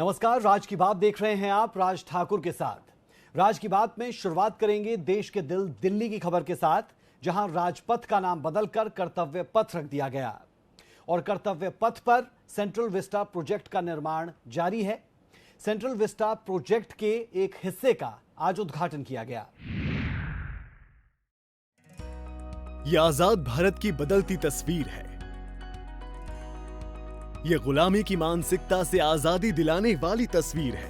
नमस्कार, राज की बात देख रहे हैं आप राज ठाकुर के साथ। राज की बात में शुरुआत करेंगे देश के दिल दिल्ली की खबर के साथ, जहां राजपथ का नाम बदलकर कर्तव्य पथ रख दिया गया और कर्तव्य पथ पर सेंट्रल विस्टा प्रोजेक्ट का निर्माण जारी है। सेंट्रल विस्टा प्रोजेक्ट के एक हिस्से का आज उद्घाटन किया गया। यह आजाद भारत की बदलती तस्वीर है। यह गुलामी की मानसिकता से आजादी दिलाने वाली तस्वीर है।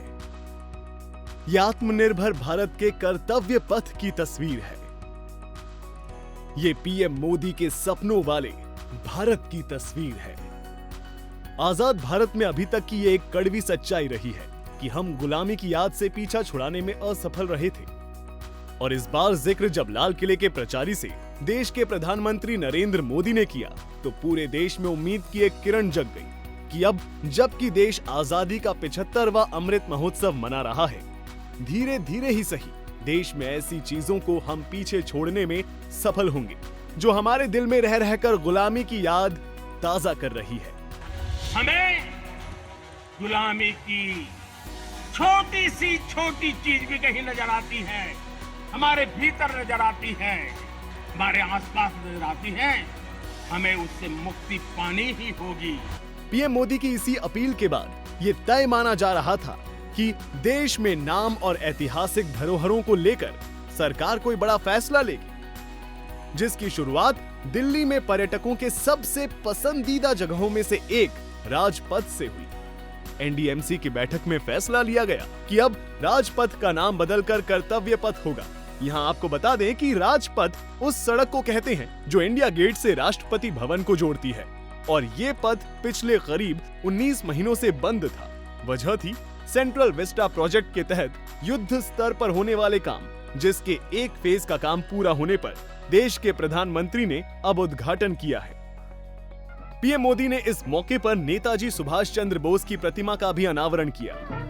यह आत्मनिर्भर भारत के कर्तव्य पथ की तस्वीर है। यह पीएम मोदी के सपनों वाले भारत की तस्वीर है। आजाद भारत में अभी तक की ये एक कड़वी सच्चाई रही है कि हम गुलामी की याद से पीछा छुड़ाने में असफल रहे थे। और इस बार जिक्र जब लाल किले के प्रचारी से देश के प्रधानमंत्री नरेंद्र मोदी ने किया, तो पूरे देश में उम्मीद की एक किरण जग गई कि अब जबकि देश आजादी का 75वां अमृत महोत्सव मना रहा है, धीरे धीरे ही सही देश में ऐसी चीजों को हम पीछे छोड़ने में सफल होंगे जो हमारे दिल में रह रहकर गुलामी की याद ताजा कर रही है। हमें गुलामी की छोटी सी छोटी चीज भी कहीं नजर आती है, हमारे भीतर नजर आती है, हमारे आसपास नजर आती है, हमें उससे मुक्ति पानी ही होगी। पीएम मोदी की इसी अपील के बाद ये तय माना जा रहा था कि देश में नाम और ऐतिहासिक धरोहरों को लेकर सरकार कोई बड़ा फैसला लेगी, जिसकी शुरुआत दिल्ली में पर्यटकों के सबसे पसंदीदा जगहों में से एक राजपथ से हुई। एनडीएमसी की बैठक में फैसला लिया गया कि अब राजपथ का नाम बदलकर कर्तव्य पथ होगा। यहाँ आपको बता दें कि राजपथ उस सड़क को कहते हैं जो इंडिया गेट से राष्ट्रपति भवन को जोड़ती है, और ये पथ पिछले करीब 19 महीनों से बंद था। वजह थी सेंट्रल विस्टा प्रोजेक्ट के तहत युद्ध स्तर पर होने वाले काम, जिसके एक फेज का काम पूरा होने पर देश के प्रधानमंत्री ने अब उद्घाटन किया है। पीएम मोदी ने इस मौके पर नेताजी सुभाष चंद्र बोस की प्रतिमा का भी अनावरण किया।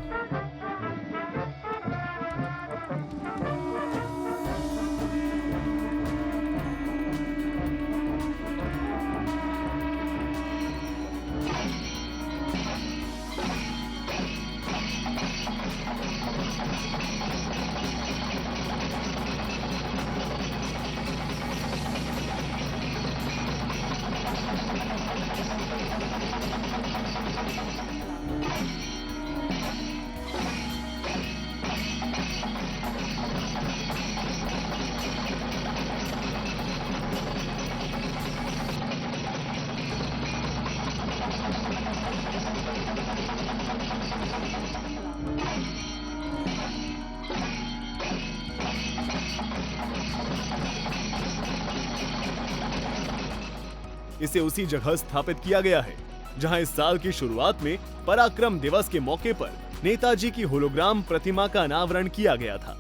इसे उसी जगह स्थापित किया गया है जहां इस साल की शुरुआत में पराक्रम दिवस के मौके पर नेताजी की होलोग्राम प्रतिमा का अनावरण किया गया था।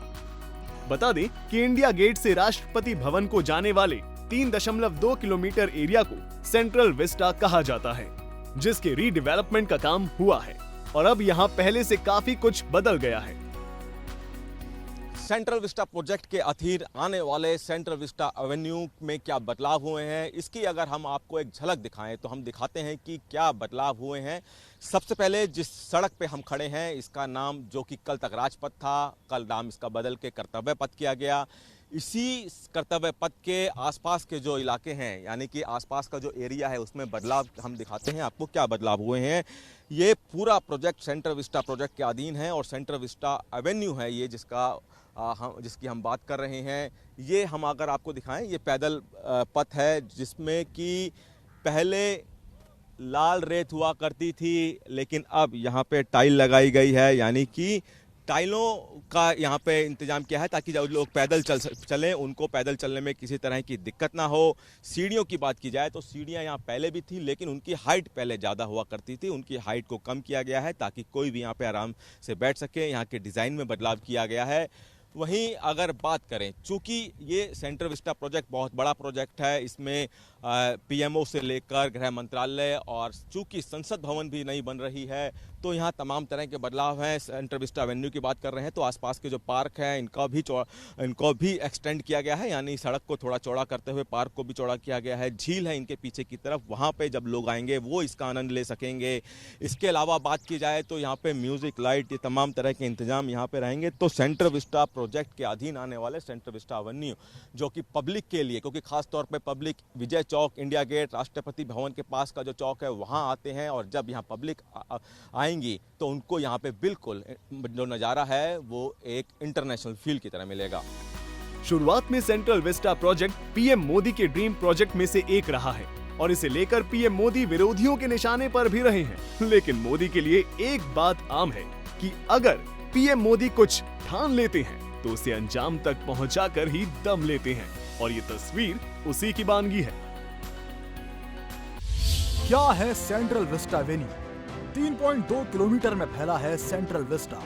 बता दें कि इंडिया गेट से राष्ट्रपति भवन को जाने वाले 3.2 किलोमीटर एरिया को सेंट्रल विस्टा कहा जाता है, जिसके रीडेवलपमेंट का काम हुआ है और अब यहां पहले से काफी कुछ बदल गया है। सेंट्रल विस्टा प्रोजेक्ट के अधीन आने वाले सेंट्रल विस्टा एवेन्यू में क्या बदलाव हुए हैं, इसकी अगर हम आपको एक झलक दिखाएं तो हम दिखाते हैं कि क्या बदलाव हुए हैं। सबसे पहले जिस सड़क पे हम खड़े हैं, इसका नाम जो कि कल तक राजपथ था, कल नाम इसका बदल के कर्तव्य पथ किया गया। इसी कर्तव्य पथ के आसपास के जो इलाके हैं, यानी कि आसपास का जो एरिया है, उसमें बदलाव हम दिखाते हैं आपको क्या बदलाव हुए हैं। ये पूरा प्रोजेक्ट सेंट्रल विस्टा प्रोजेक्ट के अधीन है और सेंट्रल विस्टा एवेन्यू है ये जिसकी हम बात कर रहे हैं। ये हम अगर आपको दिखाएं, ये पैदल पथ है जिसमें कि पहले लाल रेत हुआ करती थी, लेकिन अब यहाँ पे टाइल लगाई गई है, यानी कि टाइलों का यहाँ पे इंतजाम किया है ताकि जो लोग पैदल चलें उनको पैदल चलने में किसी तरह की दिक्कत ना हो। सीढ़ियों की बात की जाए तो सीढ़ियाँ यहाँ पहले भी थी, लेकिन उनकी हाइट पहले ज़्यादा हुआ करती थी, उनकी हाइट को कम किया गया है ताकि कोई भी यहाँ पे आराम से बैठ सके। यहाँ के डिज़ाइन में बदलाव किया गया है। वहीं अगर बात करें, चूंकि ये सेंट्रल विस्टा प्रोजेक्ट बहुत बड़ा प्रोजेक्ट है, इसमें पीएमओ से लेकर गृह मंत्रालय, और चूंकि संसद भवन भी नहीं बन रही है तो यहाँ तमाम तरह के बदलाव हैं। सेंट्रल विस्टा एवेन्यू की बात कर रहे हैं तो आसपास के जो पार्क हैं इनको भी एक्सटेंड किया गया है, यानी सड़क को थोड़ा चौड़ा करते हुए पार्क को भी चौड़ा किया गया है। झील है इनके पीछे की तरफ, वहाँ पे जब लोग आएंगे वो इसका आनंद ले सकेंगे। इसके अलावा बात की जाए तो यहाँ पे म्यूजिक, लाइट, ये तमाम तरह के इंतजाम यहाँ पे रहेंगे। तो सेंट्रल विस्टा प्रोजेक्ट के अधीन आने वाले सेंट्रल विस्टा एवेन्यू जो कि पब्लिक के लिए, क्योंकि खासतौर पर public Vijay Chowk, India gate, Rashtrapati Bhavan के पास का जो चौक है वहाँ आते हैं, और जब यहाँ पब्लिक आएंगी तो उनको यहाँ पे बिल्कुल जो नज़ारा है वो एक इंटरनेशनल फील की तरह मिलेगा। शुरुआत में central Vista project PM Modi के ड्रीम प्रोजेक्ट में से एक रहा है और इसे लेकर पीएम मोदी विरोधियों के निशाने पर भी रहे हैं। लेकिन मोदी के लिए एक बात आम है कि अगर पीएम मोदी कुछ ठान लेते हैं तो उसे अंजाम तक पहुंचाकर ही दम लेते हैं, और ये तस्वीर उसी की बानगी है। क्या है सेंट्रल विस्टा एवेन्यू? 3.2 किलोमीटर में फैला है सेंट्रल विस्टा।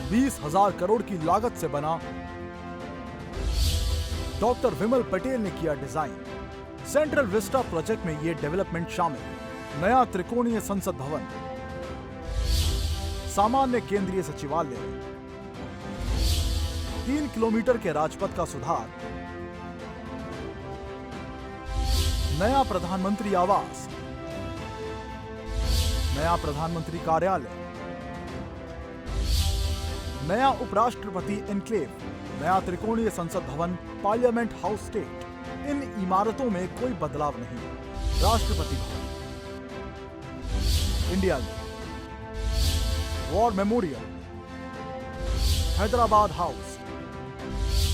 20,000 करोड़ की लागत से बना। डॉक्टर विमल पटेल ने किया डिजाइन। सेंट्रल विस्टा प्रोजेक्ट में ये डेवलपमेंट शामिल: नया त्रिकोणीय संसद भवन, सामान्य केंद्रीय सचिवालय, 3 किलोमीटर के राजपथ का सुधार, नया प्रधानमंत्री आवास, नया प्रधानमंत्री कार्यालय, नया उपराष्ट्रपति एनक्लेव, नया त्रिकोणीय संसद भवन, पार्लियामेंट हाउस स्टेट। इन इमारतों में कोई बदलाव नहीं। Rashtrapati Bhavan, India Gate, War Memorial, Hyderabad House,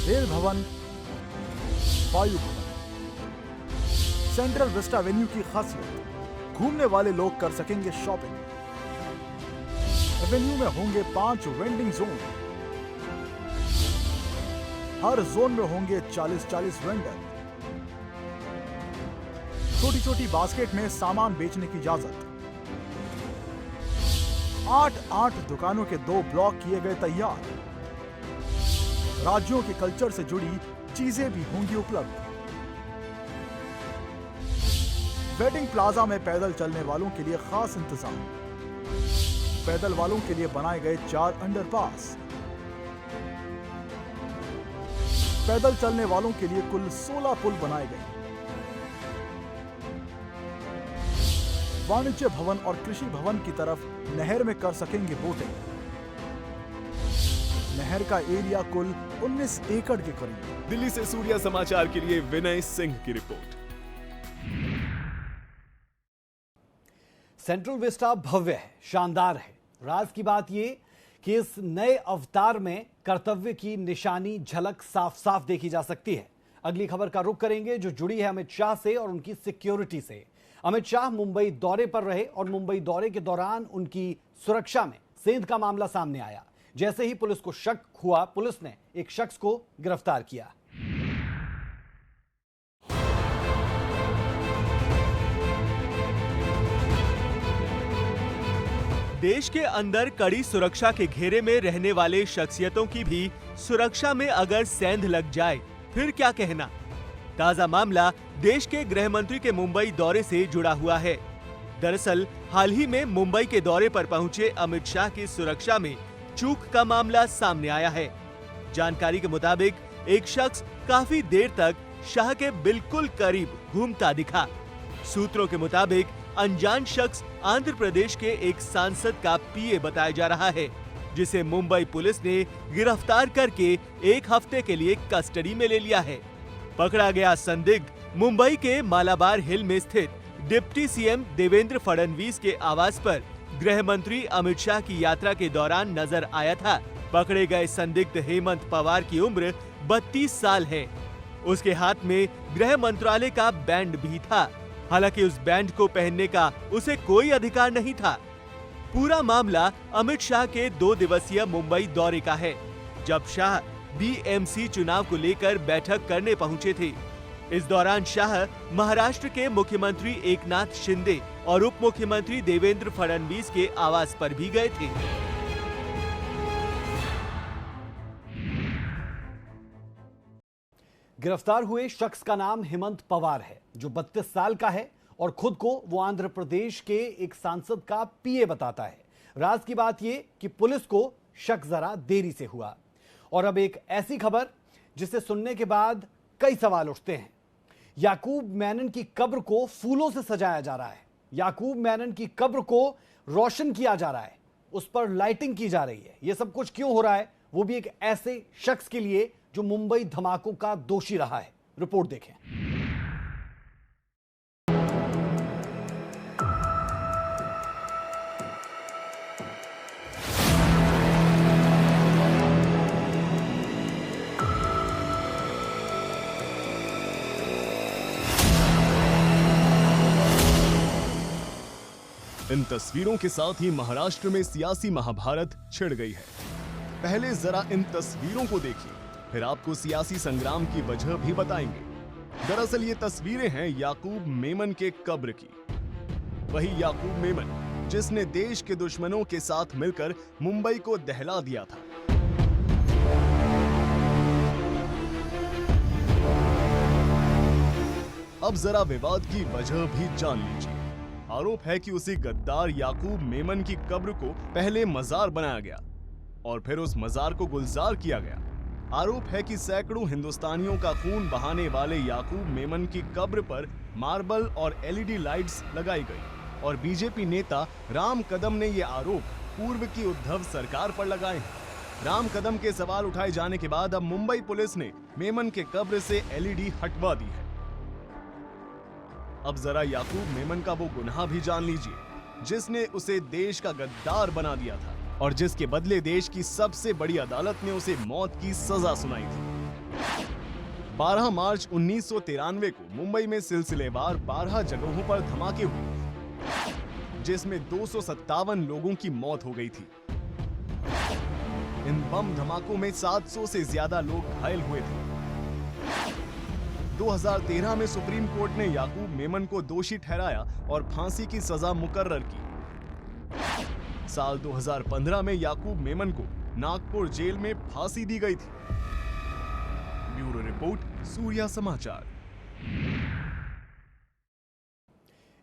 Rail Bhavan, Vayu भवन। सेंट्रल विस्टा एवेन्यू की खासियत: घूमने वाले लोग कर सकेंगे शॉपिंग। एवेन्यू में होंगे 5 वेंडिंग जोन। हर जोन में होंगे 40-40 वेंडर। छोटी छोटी बास्केट में सामान बेचने की इजाजत। 8 दुकानों के 2 ब्लॉक किए गए तैयार। राज्यों के कल्चर से जुड़ी चीजें भी होंगी उपलब्ध। वेडिंग प्लाजा में पैदल चलने वालों के लिए खास इंतजाम। पैदल वालों के लिए बनाए गए 4 अंडरपास। पैदल चलने वालों के लिए कुल 16 पुल बनाए गए। वाणिज्य भवन और कृषि भवन की तरफ नहर में कर सकेंगे बोटिंग। नहर का एरिया कुल 19 एकड़ के करीब। दिल्ली से सूर्या समाचार के लिए विनय सिंह की रिपोर्ट। सेंट्रल विस्टा भव्य है, शानदार है। राज की बात ये कि इस नए अवतार में कर्तव्य की निशानी झलक साफ साफ देखी जा सकती है। अगली खबर का रुख करेंगे जो जुड़ी है अमित शाह से और उनकी सिक्योरिटी से। अमित शाह मुंबई दौरे पर रहे और मुंबई दौरे के दौरान उनकी सुरक्षा में सेंध का मामला सामने आया। जैसे ही पुलिस को शक हुआ, पुलिस ने एक शख्स को गिरफ्तार किया। देश के अंदर कड़ी सुरक्षा के घेरे में रहने वाले शख्सियतों की भी सुरक्षा में अगर सेंध लग जाए फिर क्या कहना। ताजा मामला देश के गृह मंत्री के मुंबई दौरे से जुड़ा हुआ है। दरअसल हाल ही में मुंबई के दौरे पर पहुंचे अमित शाह की सुरक्षा में चूक का मामला सामने आया है। जानकारी के मुताबिक एक शख्स काफी देर तक शाह के बिल्कुल करीब घूमता दिखा। सूत्रों के मुताबिक अनजान शख्स आंध्र प्रदेश के एक सांसद का पीए बताया जा रहा है, जिसे मुंबई पुलिस ने गिरफ्तार करके 1 हफ्ते के लिए कस्टडी में ले लिया है। पकड़ा गया संदिग्ध मुंबई के मालाबार हिल में स्थित डिप्टी सीएम देवेंद्र फडणवीस के आवास पर गृह मंत्री अमित शाह की यात्रा के दौरान नजर आया था। पकड़े गए संदिग्ध हेमंत पवार की उम्र 32 साल है। उसके हाथ में गृह मंत्रालय का बैंड भी था। हालांकि उस बैंड को पहनने का उसे कोई अधिकार नहीं था। पूरा मामला अमित शाह के 2 दिवसीय मुंबई दौरे का है, जब शाह बीएमसी चुनाव को लेकर बैठक करने पहुंचे थे। इस दौरान शाह महाराष्ट्र के मुख्यमंत्री एकनाथ शिंदे और उप मुख्यमंत्री देवेंद्र फडणवीस के आवास पर भी गए थे। गिरफ्तार हुए शख्स का नाम हेमंत पवार है, जो 32 साल का है और खुद को वो आंध्र प्रदेश के एक सांसद का पीए बताता है। राज की बात यह कि पुलिस को शक जरा देरी से हुआ। और अब एक ऐसी खबर जिसे सुनने के बाद कई सवाल उठते हैं। याकूब मेनन की कब्र को फूलों से सजाया जा रहा है, याकूब मेनन की कब्र को रोशन किया जा रहा है, उस पर लाइटिंग की जा रही है। यह सब कुछ क्यों हो रहा है, वो भी एक ऐसे शख्स के लिए जो मुंबई धमाकों का दोषी रहा है। रिपोर्ट देखें। इन तस्वीरों के साथ ही महाराष्ट्र में सियासी महाभारत छिड़ गई है। पहले जरा इन तस्वीरों को देखिए, फिर आपको सियासी संग्राम की वजह भी बताएंगे। दरअसल ये तस्वीरें हैं याकूब मेमन के कब्र की। वही याकूब मेमन जिसने देश के दुश्मनों के साथ मिलकर मुंबई को दहला दिया था। अब जरा विवाद की वजह भी जान लीजिए। आरोप है कि उसी गद्दार याकूब मेमन की कब्र को पहले मजार बनाया गया और फिर उस मजार को गुलजार किया गया। आरोप है कि सैकड़ों हिंदुस्तानियों का खून बहाने वाले याकूब मेमन की कब्र पर मार्बल और एलईडी लाइट्स लगाई गई और बीजेपी नेता राम कदम ने ये आरोप पूर्व की उद्धव सरकार पर लगाए हैं। राम कदम के सवाल उठाए जाने के बाद अब मुंबई पुलिस ने मेमन के कब्र से एलईडी हटवा दी है। अब जरा याकूब मेमन का वो गुनाह भी जान लीजिए जिसने उसे देश का गद्दार बना दिया था और जिसके बदले देश की सबसे बड़ी अदालत ने उसे मौत की सजा सुनाई थी। 12 मार्च 1993 को मुंबई में सिलसिलेवार 12 जगहों पर धमाके हुए जिसमें 257 लोगों की मौत हो गई थी। इन बम धमाकों में 700 से ज्यादा लोग घायल हुए थे। 2013 में सुप्रीम कोर्ट ने याकूब मेमन को दोषी ठहराया और फांसी की सजा मुकर्रर की। साल 2015 में याकूब मेमन को नागपुर जेल में फांसी दी गई थी। ब्यूरो रिपोर्ट, सूर्या समाचार।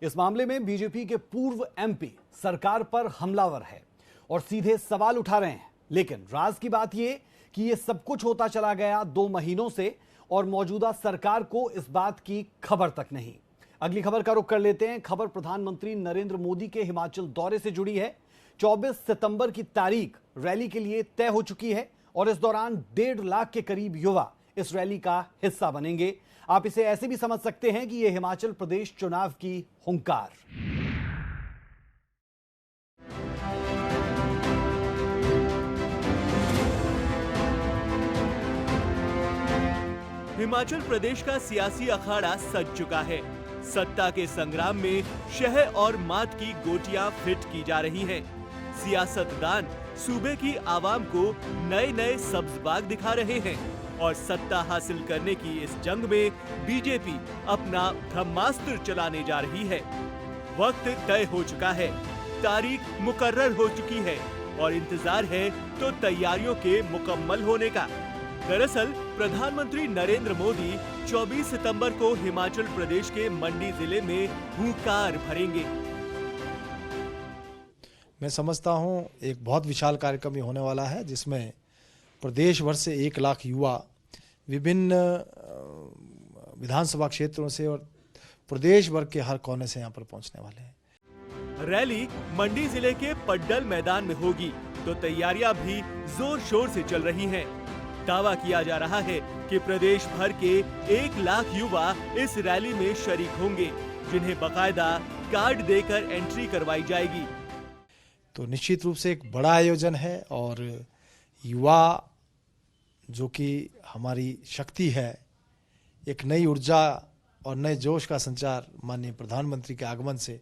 इस मामले में बीजेपी के पूर्व एमपी सरकार पर हमलावर है और सीधे सवाल उठा रहे हैं। लेकिन राज की बात यह कि यह सब कुछ होता चला गया 2 महीनों से और मौजूदा सरकार को इस बात की खबर तक नहीं। अगली खबर का रुख कर लेते हैं। खबर प्रधानमंत्री नरेंद्र मोदी के हिमाचल दौरे से जुड़ी है। 24 सितंबर की तारीख रैली के लिए तय हो चुकी है और इस दौरान 1.5 लाख के करीब युवा इस रैली का हिस्सा बनेंगे। आप इसे ऐसे भी समझ सकते हैं कि यह हिमाचल प्रदेश चुनाव की हुंकार। हिमाचल प्रदेश का सियासी अखाड़ा सज चुका है। सत्ता के संग्राम में शह और मात की गोटियां फिट की जा रही हैं। सियासतदान सूबे की आवाम को नए नए सब्ज बाग दिखा रहे हैं और सत्ता हासिल करने की इस जंग में बीजेपी अपना ब्रह्मास्त्र चलाने जा रही है। वक्त तय हो चुका है, तारीख मुकर्रर हो चुकी है और इंतजार है तो तैयारियों के मुकम्मल होने का। दरअसल प्रधानमंत्री नरेंद्र मोदी 24 सितंबर को हिमाचल प्रदेश के मंडी जिले में हुंकार भरेंगे। मैं समझता हूं एक बहुत विशाल कार्यक्रम ये होने वाला है जिसमें प्रदेश भर से 1 लाख युवा विभिन्न विधानसभा क्षेत्रों से और प्रदेश भर के हर कोने से यहां पर पहुंचने वाले हैं। रैली मंडी जिले के पड्डल मैदान में होगी तो तैयारियां भी जोर शोर से चल रही हैं। दावा किया जा रहा है कि प्रदेश भर के 1 लाख युवा इस रैली में शरीक होंगे, जिन्हें बकायदा कार्ड देकर एंट्री करवाई जाएगी। तो निश्चित रूप से एक बड़ा आयोजन है और युवा जो कि हमारी शक्ति है, एक नई ऊर्जा और नए जोश का संचार माननीय प्रधानमंत्री के आगमन से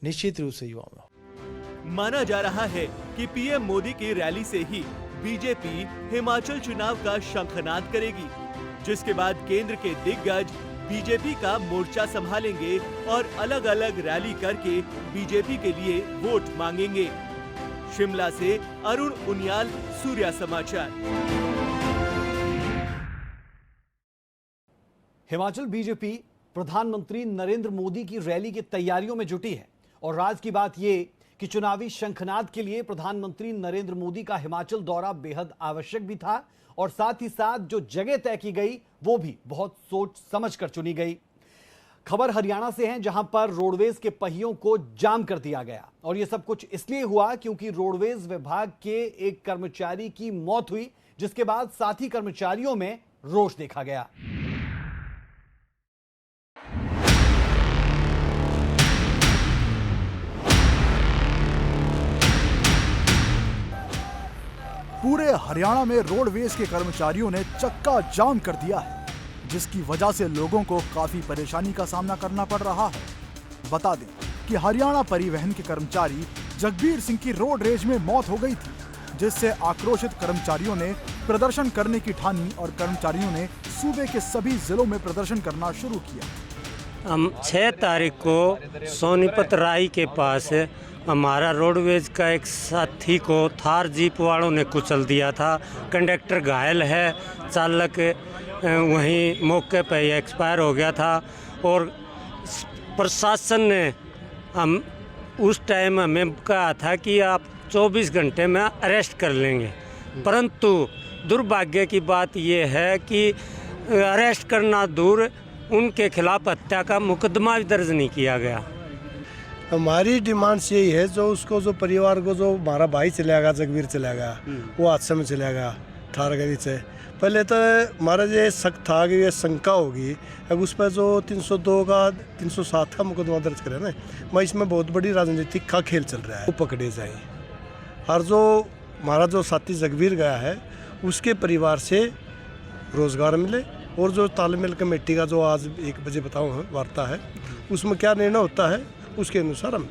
निश्चित रूप से युवाओं में। माना जा रहा है कि पीएम मोदी की रैली से ही बीजेपी हिमाचल चुनाव का शंखनाद करेगी, जिसके बाद केंद्र के दिग्गज बीजेपी का मोर्चा संभालेंगे और अलग अलग रैली करके बीजेपी के लिए वोट मांगेंगे। शिमला से अरुण उनियाल, सूर्या समाचार। हिमाचल बीजेपी प्रधानमंत्री नरेंद्र मोदी की रैली की तैयारियों में जुटी है और राज की बात यह कि चुनावी शंखनाद के लिए प्रधानमंत्री नरेंद्र मोदी का हिमाचल दौरा बेहद आवश्यक भी था और साथ ही साथ जो जगह तय की गई वो भी बहुत सोच समझकर चुनी गई। खबर हरियाणा से है, जहां पर रोडवेज के पहियों को जाम कर दिया गया और यह सब कुछ इसलिए हुआ क्योंकि रोडवेज विभाग के एक कर्मचारी की मौत हुई, जिसके बाद साथी कर्मचारियों में रोष देखा गया। पूरे हरियाणा में रोडवेज के कर्मचारियों ने चक्का जाम कर दिया है, जिसकी वजह से लोगों को काफी परेशानी का सामना करना पड़ रहा है। बता दें कि हरियाणा परिवहन के कर्मचारी जगबीर सिंह की रोड रेज में मौत हो गई थी, जिससे आक्रोशित कर्मचारियों ने प्रदर्शन करने की ठानी और कर्मचारियों ने सूबे के सभी जिलों में प्रदर्शन करना शुरू किया। हम 6 तारीख को सोनीपत राई के पास हमारा रोडवेज का एक साथी को थार जीप वालों ने कुचल दिया था। कंडक्टर घायल है, चालक वहीं मौके पर ही एक्सपायर हो गया था और प्रशासन ने हम उस टाइम हमें कहा था कि आप 24 घंटे में अरेस्ट कर लेंगे, परंतु दुर्भाग्य की बात यह है कि अरेस्ट करना दूर, उनके खिलाफ हत्या का मुकदमा भी दर्ज नहीं किया गया। हमारी डिमांड यही है, जो उसको जो परिवार को जो हमारा भाई चला गया, जगबीर चला गया, वो हादसे में चला गया ठार गाड़ी से। पहले तो हमारा ये शक था कि ये शंका होगी, अब उस पर जो 302 का 307 का मुकदमा दर्ज करे ना, मैं इसमें बहुत बड़ी राजनीतिक का खेल चल रहा है, वो पकड़े जाए। और जो हमारा जो साथी जगबीर गया है उसके परिवार से रोजगार मिले, और जो तालमेल कमेटी का जो आज 1 बजे बताऊँ वार्ता है, उसमें क्या निर्णय होता है उसके अनुसार हम।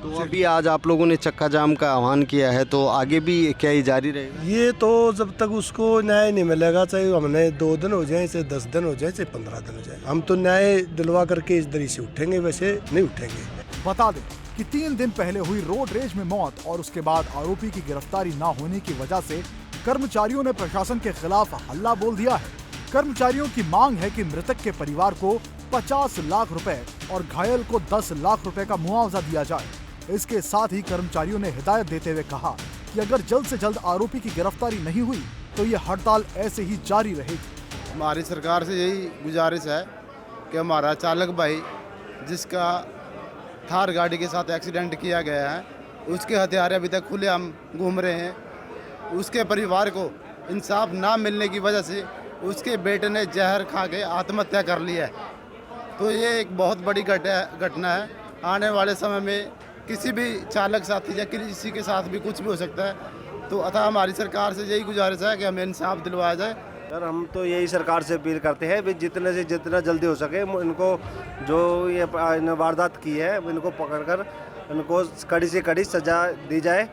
तो अभी आज आप लोगों ने चक्का जाम का आह्वान किया है, तो आगे भी क्या ये जारी रहेगा? ये तो जब तक उसको न्याय नहीं मिलेगा, चाहे हमने 2 दिन हो जाए, चाहे 10 दिन हो जाए, चाहे 15 दिन हो जाए, हम तो न्याय दिलवा करके इस दरी से उठेंगे, वैसे नहीं उठेंगे। बता दें कि 3 दिन पहले हुई रोड रेज में मौत और उसके बाद आरोपी की गिरफ्तारी न होने की वजह से कर्मचारियों ने प्रशासन के खिलाफ हल्ला बोल दिया है। कर्मचारियों की मांग है कि मृतक के परिवार को 50 लाख रुपए और घायल को 10 लाख रुपए का मुआवजा दिया जाए। इसके साथ ही कर्मचारियों ने हिदायत देते हुए कहा कि अगर जल्द से जल्द आरोपी की गिरफ्तारी नहीं हुई तो ये हड़ताल ऐसे ही जारी रहेगी। हमारी सरकार से यही गुजारिश है कि हमारा चालक भाई जिसका थार गाड़ी के साथ एक्सीडेंट किया गया है, उसके हथियार अभी तक खुले हम घूम रहे हैं, उसके परिवार को इंसाफ ना मिलने की वजह से उसके बेटे ने जहर खा के आत्महत्या कर लिया है। तो ये एक बहुत बड़ी घटना है। आने वाले समय में किसी भी चालक साथी या किसी के साथ भी कुछ भी हो सकता है। तो अतः हमारी सरकार से यही गुजारिश है कि हमें इंसाफ दिलवाया जाए। सर, हम तो यही सरकार से अपील करते हैं भी जितने से जितना जल्दी हो सके इनको जो ये वारदात की है इनको पकड़कर इनको कड़ी से कड़ी सजा दी जाए।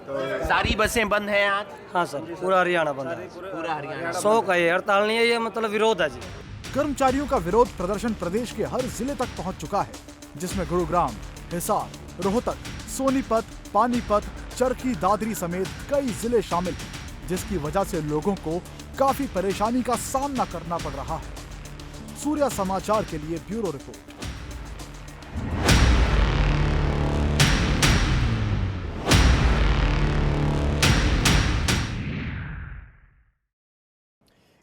तो सारी बसें बंद हैं आज? हाँ सर, पूरा हरियाणा बंद है। पूरा हरियाणा शौक है, हड़ताल नहीं है, ये मतलब विरोध है जी। कर्मचारियों का विरोध प्रदर्शन प्रदेश के हर जिले तक पहुंच चुका है, जिसमें गुरुग्राम, हिसार, रोहतक, सोनीपत, पानीपत, चरखी दादरी समेत कई जिले शामिल हैं, जिसकी वजह से लोगों को काफी परेशानी का सामना करना पड़ रहा है। सूर्या समाचार के लिए ब्यूरो रिपोर्ट।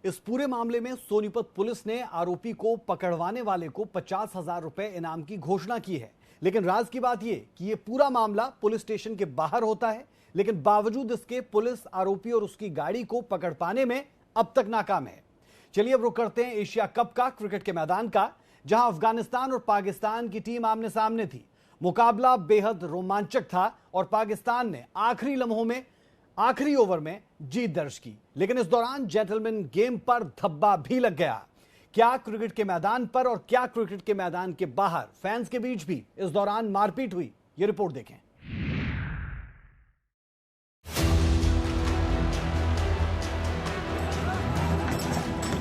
इस पूरे मामले में सोनीपत पुलिस ने आरोपी को पकड़वाने वाले को 50,000 रुपए इनाम की घोषणा की है। लेकिन राज की बात यह कि यह पूरा मामला पुलिस स्टेशन के बाहर होता है, लेकिन बावजूद इसके पुलिस आरोपी और उसकी गाड़ी को पकड़ पाने में अब तक नाकाम है। चलिए अब रुक करते हैं एशिया कप का क्रिकेट के मैदान का, जहां अफगानिस्तान और पाकिस्तान की टीम आमने सामने थी। मुकाबला बेहद रोमांचक था और पाकिस्तान ने आखिरी लम्हों में आखिरी ओवर में जीत दर्ज की, लेकिन इस दौरान जेंटलमैन गेम पर धब्बा भी लग गया। क्या क्रिकेट के मैदान पर और क्या क्रिकेट के मैदान के बाहर फैंस के बीच भी इस दौरान मारपीट हुई, ये रिपोर्ट देखें।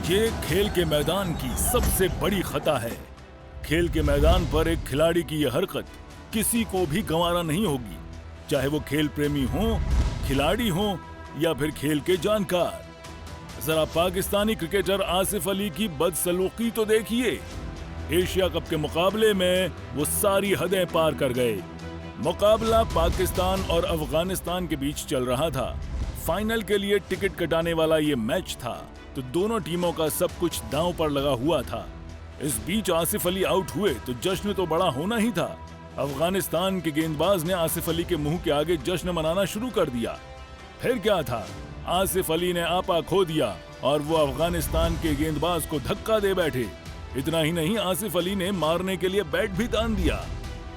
ये खेल के मैदान की सबसे बड़ी खता है। खेल के मैदान पर एक खिलाड़ी की यह हरकत किसी को भी गंवारा नहीं होगी, चाहे वो खेल प्रेमी हो, खिलाड़ी हो या फिर खेल के जानकार। जरा पाकिस्तानी क्रिकेटर आसिफ अली की बदसलूकी तो देखिए। एशिया कप के मुकाबले में वो सारी हदें पार कर गए। मुकाबला पाकिस्तान और अफगानिस्तान के बीच चल रहा था। फाइनल के लिए टिकट कटाने वाला ये मैच था, तो दोनों टीमों का सब कुछ दांव पर लगा हुआ था। इस बीच आसिफ अली आउट हुए तो जश्न तो बड़ा होना ही था। अफगानिस्तान के गेंदबाज ने आसिफ अली के मुंह के आगे जश्न मनाना शुरू कर दिया। फिर क्या था, आसिफ अली ने आपा खो दिया और वो अफगानिस्तान के गेंदबाज को धक्का दे बैठे। इतना ही नहीं, आसिफ अली ने मारने के लिए बैट भी तान दिया।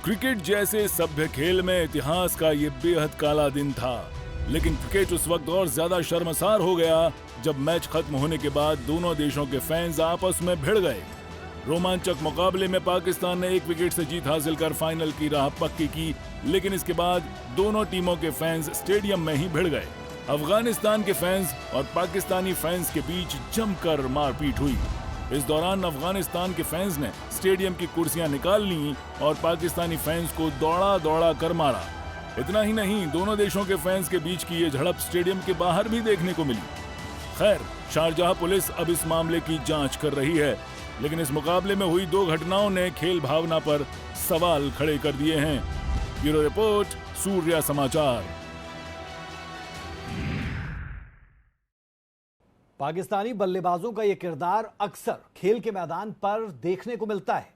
क्रिकेट जैसे सभ्य खेल में इतिहास का ये बेहद काला दिन था। लेकिन क्रिकेट उस वक्त और ज्यादा शर्मसार हो गया जब मैच खत्म होने के बाद दोनों देशों के फैंस आपस में भिड़ गए। रोमांचक मुकाबले में पाकिस्तान ने 1 विकेट से जीत हासिल कर फाइनल की राह पक्की की, लेकिन इसके बाद दोनों टीमों के फैंस स्टेडियम में ही भिड़ गए। अफगानिस्तान के फैंस और पाकिस्तानी फैंस के बीच जमकर मारपीट हुई। इस दौरान अफगानिस्तान के फैंस ने स्टेडियम की कुर्सियां निकाल लीं और पाकिस्तानी फैंस को दौड़ा दौड़ा कर मारा। इतना ही नहीं, दोनों देशों के फैंस के बीच की ये झड़प स्टेडियम के बाहर भी देखने को मिली। खैर, शारजाह पुलिस अब इस मामले की जांच कर रही है, लेकिन इस मुकाबले में हुई 2 घटनाओं ने खेल भावना पर सवाल खड़े कर दिए हैं। ब्यूरो रिपोर्ट, सूर्या समाचार। पाकिस्तानी बल्लेबाजों का यह किरदार अक्सर खेल के मैदान पर देखने को मिलता है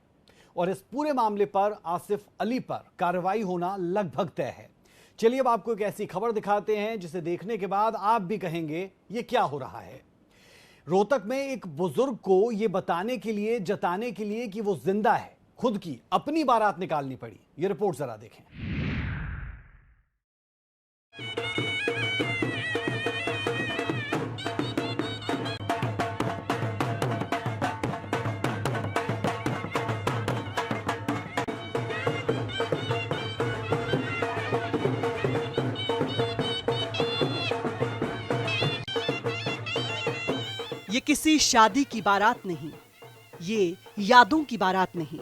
और इस पूरे मामले पर आसिफ अली पर कार्रवाई होना लगभग तय है। चलिए अब आपको एक ऐसी खबर दिखाते हैं जिसे देखने के बाद आप भी कहेंगे ये क्या हो रहा है। रोहतक में एक बुजुर्ग को यह बताने के लिए, जताने के लिए कि वो जिंदा है, खुद की अपनी बारात निकालनी पड़ी। ये रिपोर्ट जरा देखें। ये किसी शादी की बारात नहीं, ये यादों की बारात नहीं।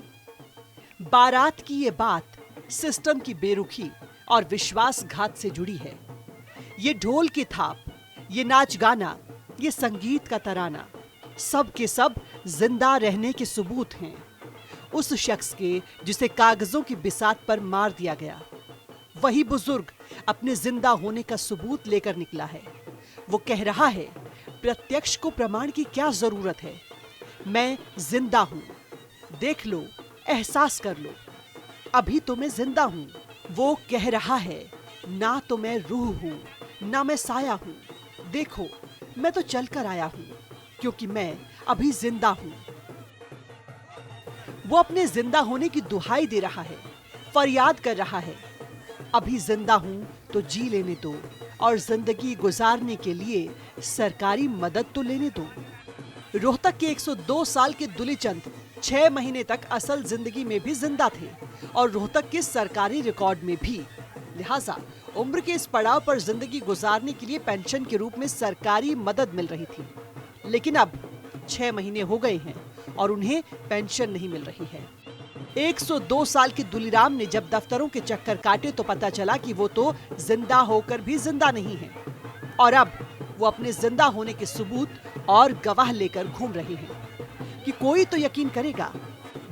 बारात की ये बात सिस्टम की बेरुखी और विश्वासघात से जुड़ी है। ये ढोल की थाप, ये नाच गाना, ये संगीत का तराना, सब के सब जिंदा रहने के सबूत हैं उस शख्स के जिसे कागजों की बिसात पर मार दिया गया। वही बुजुर्ग अपने जिंदा होने का सबूत लेकर निकला है। वो कह रहा है, प्रत्यक्ष को प्रमाण की क्या जरूरत है, मैं जिंदा हूं, देख लो, एहसास कर लो, अभी तो मैं जिंदा हूं। वो कह रहा है, ना तो मैं रूह हूं, ना मैं साया हूं, देखो मैं तो चलकर आया हूं, क्योंकि मैं अभी जिंदा हूं। वो अपने जिंदा होने की दुहाई दे रहा है, फरियाद कर रहा है, अभी जिंदा हूं तो जी लेने दो और जिंदगी गुजारने के लिए सरकारी मदद तो लेने दो। रोहतक के 102 साल के दुलीचंद 6 महीने तक असल जिंदगी में भी जिंदा थे और रोहतक के सरकारी रिकॉर्ड में भी। लिहाजा उम्र के इस पड़ाव पर जिंदगी गुजारने के लिए पेंशन के रूप में सरकारी मदद मिल रही थी। लेकिन अब 6 महीने हो गए हैं और उन्हें पेंशन नहीं मिल रही है। 102 साल के दुलीराम ने जब दफ्तरों के चक्कर काटे तो पता चला कि वो तो जिंदा होकर भी जिंदा नहीं है और अब वो अपने जिंदा होने के सबूत और गवाह लेकर घूम रहे हैं कि कोई तो यकीन करेगा।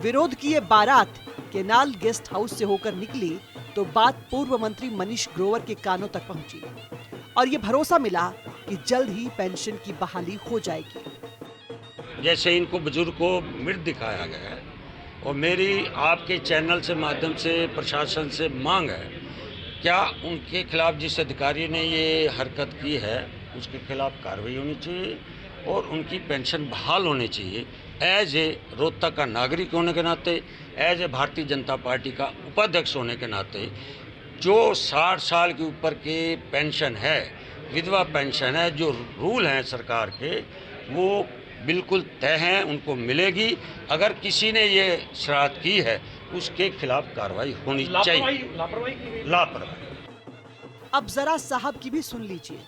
विरोध की ये बारात केनाल गेस्ट हाउस से होकर निकली तो बात पूर्व मंत्री मनीष ग्रोवर के कानों तक पहुंची और ये भरोसा मिला कि जल्द ही पेंशन की बहाली हो जाएगी। जैसे इनको बुजुर्ग को मृत दिखाया गया है और मेरी आपके चैनल से माध्यम से प्रशासन से मांग है, क्या उनके खिलाफ जिस अधिकारी ने ये हरकत की है उसके खिलाफ कार्रवाई होनी चाहिए और उनकी पेंशन बहाल होनी चाहिए। एज ए रोहतक का नागरिक होने के नाते, as a Bharatiya Janata party का उपाध्यक्ष होने के नाते, जो 60 साल के ऊपर के पेंशन है, विधवा पेंशन है, जो रूल हैं सरकार के, वो बिल्कुल तय हैं, उनको मिलेगी। अगर किसी ने ये शरारत की है उसके खिलाफ कार्रवाई होनी चाहिए। लापरवाही। अब जरा साहब की भी सुन लीजिए,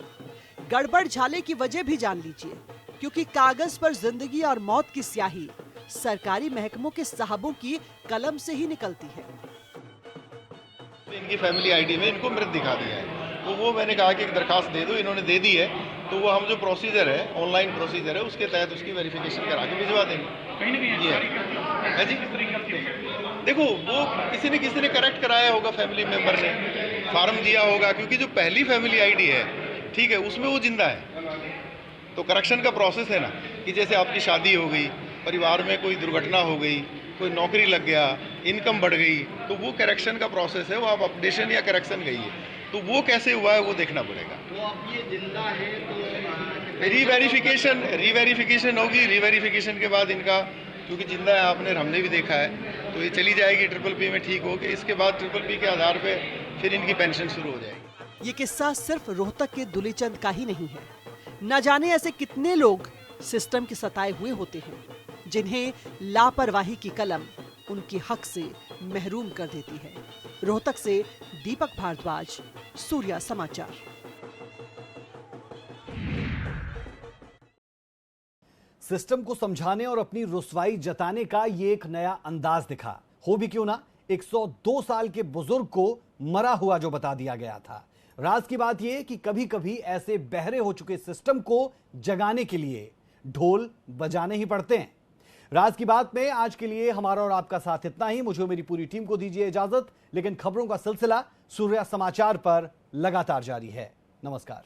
गड़बड़ झाले की वजह भी जान लीजिए, क्योंकि कागज पर जिंदगी और मौत की स्याही सरकारी महकमों के साहबों की कलम से ही निकलती है। इनकी फैमिली आईडी में इनको मृत दिखा दिया है, तो वो मैंने कहा कि एक दरखास्त दे दो, इन्होंने दे दी है, तो वो हम जो प्रोसीजर है, ऑनलाइन प्रोसीजर है, उसके तहत उसकी वेरिफिकेशन करा के भिजवा देंगे। ये है जी। देखो वो किसी ने करेक्ट कराया होगा, फैमिली मेंबर ने फार्म दिया होगा, क्योंकि जो पहली फैमिली आईडी है, ठीक है, उसमें वो जिंदा है। तो करेक्शन का प्रोसेस है ना, कि जैसे आपकी शादी हो गई, परिवार में कोई दुर्घटना हो गई, कोई नौकरी लग गया, इनकम बढ़ गई, तो वो करेक्शन का प्रोसेस है, वो आप अपडेशन या करेक्शन गई है, तो वो कैसे हुआ है वो देखना पड़ेगा। तो अब ये जिंदा है तो रीवेरिफिकेशन होगी। रीवेरिफिकेशन के बाद इनका, क्योंकि जिंदा है हमने भी देखा है, तो ये चली जाएगी PPP में, ठीक हो गई। इसके बाद PPP के आधार पे फिर इनकी पेंशन शुरू हो जाएगी। ये किस्सा सिर्फ रोहतक के दुलीचंद का ही नहीं है। न जाने ऐसे कितने लोग सिस्टम के सताए हुए होते हैं, जिन्हें लापरवाही की कलम उनके हक से महरूम कर देती है। रोहतक से दीपक भारद्वाज, सूर्या समाचार। सिस्टम को समझाने और अपनी रुसवाई जताने का ये एक नया अंदाज दिखा। हो भी क्यों ना, 102 साल के बुजुर्ग को मरा हुआ जो बता दिया गया था। राज की बात यह कि कभी कभी ऐसे बहरे हो चुके सिस्टम को जगाने के लिए ढोल बजाने ही पड़ते हैं। राज की बात में आज के लिए हमारा और आपका साथ इतना ही। मुझे मेरी पूरी टीम को दीजिए इजाजत, लेकिन खबरों का सिलसिला सूर्या समाचार पर लगातार जारी है। नमस्कार।